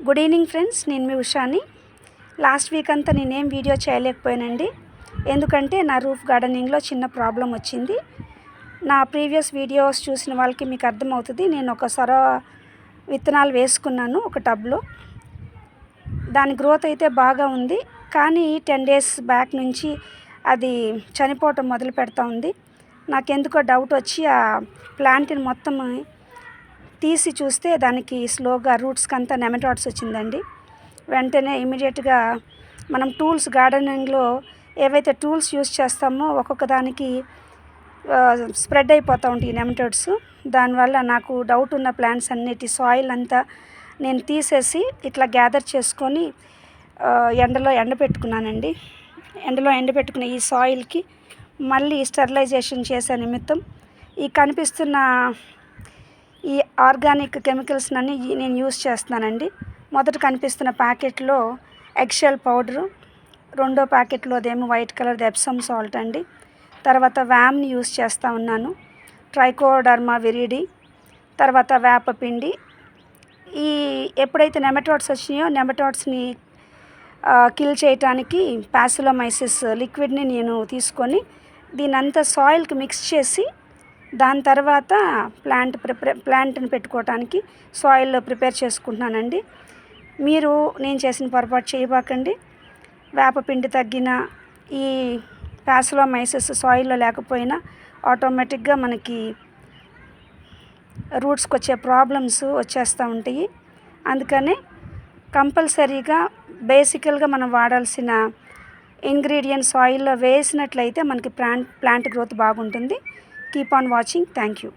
Good evening friends, నేను మీ ఉషాని. Last week అంతా నేనేం వీడియో చేయలేకపోయానండి. ఎందుకంటే నా రూఫ్ గార్డెనింగ్లో చిన్న ప్రాబ్లం వచ్చింది. నా ప్రీవియస్ వీడియోస్ చూసిన వాళ్ళకి మీకు అర్థమవుతుంది. నేను ఒక సొర విత్తనాలు వేసుకున్నాను ఒక టబ్లో. దాని గ్రోత్ అయితే బాగా ఉంది, కానీ 10 days బ్యాక్ నుంచి అది చనిపోవటం మొదలు పెడతా ఉంది. నాకెందుకో డౌట్ వచ్చి ఆ ప్లాంట్ని మొత్తం తీసి చూస్తే దానికి స్లోగా రూట్స్కి అంతా నెమటాడ్స్ వచ్చిందండి. వెంటనే ఇమీడియట్గా మనం టూల్స్ గార్డెనింగ్లో ఏవైతే టూల్స్ యూస్ చేస్తామో ఒక్కొక్క దానికి స్ప్రెడ్ అయిపోతూ ఉంటాయి నెమటాడ్స్. దానివల్ల నాకు డౌట్ ఉన్న ప్లాంట్స్ అన్నిటి సాయిల్ అంతా నేను తీసేసి ఇట్లా గ్యాదర్ చేసుకొని ఎండలో ఎండబెట్టుకున్నానండి. ఎండలో ఎండబెట్టుకున్న ఈ సాయిల్కి మళ్ళీ స్టెరిలైజేషన్ చేసే నిమిత్తం ఈ కనిపిస్తున్న ఈ ఆర్గానిక్ కెమికల్స్ అన్నీ నేను యూస్ చేస్తున్నానండి. మొదట కనిపిస్తున్న ప్యాకెట్లో ఎగ్షెల్ పౌడరు, రెండో ప్యాకెట్లో అదేమో వైట్ కలర్ది ఎప్సమ్ సాల్ట్ అండి. తర్వాత వ్యామ్ని యూస్ చేస్తూ ఉన్నాను, ట్రైకోడర్మా విరిడి, తర్వాత వేపపిండి. ఈ ఎప్పుడైతే నెమటాడ్స్ వచ్చినాయో నెమటాడ్స్ని కిల్ చేయటానికి ప్యాసిలోమైసిస్ లిక్విడ్ని నేను తీసుకొని దీనంతా సాయిల్కి మిక్స్ చేసి దాని తర్వాత ప్లాంట్ని పెట్టుకోవటానికి సాయిల్లో ప్రిపేర్ చేసుకుంటున్నానండి. మీరు నేను చేసిన పొరపాటు చేయబాకండి. వేపపిండి తగ్గిన ఈ ప్యాసిలోమైసిస్ సాయిల్లో లేకపోయినా ఆటోమేటిక్గా మనకి రూట్స్కి వచ్చే ప్రాబ్లమ్స్ వచ్చేస్తూ ఉంటాయి. అందుకనే కంపల్సరీగా బేసికల్గా మనం వాడాల్సిన ఇంగ్రీడియంట్స్ సాయిల్లో వేసినట్లయితే మనకి ప్లాంట్ గ్రోత్ బాగుంటుంది. Keep on watching. Thank you.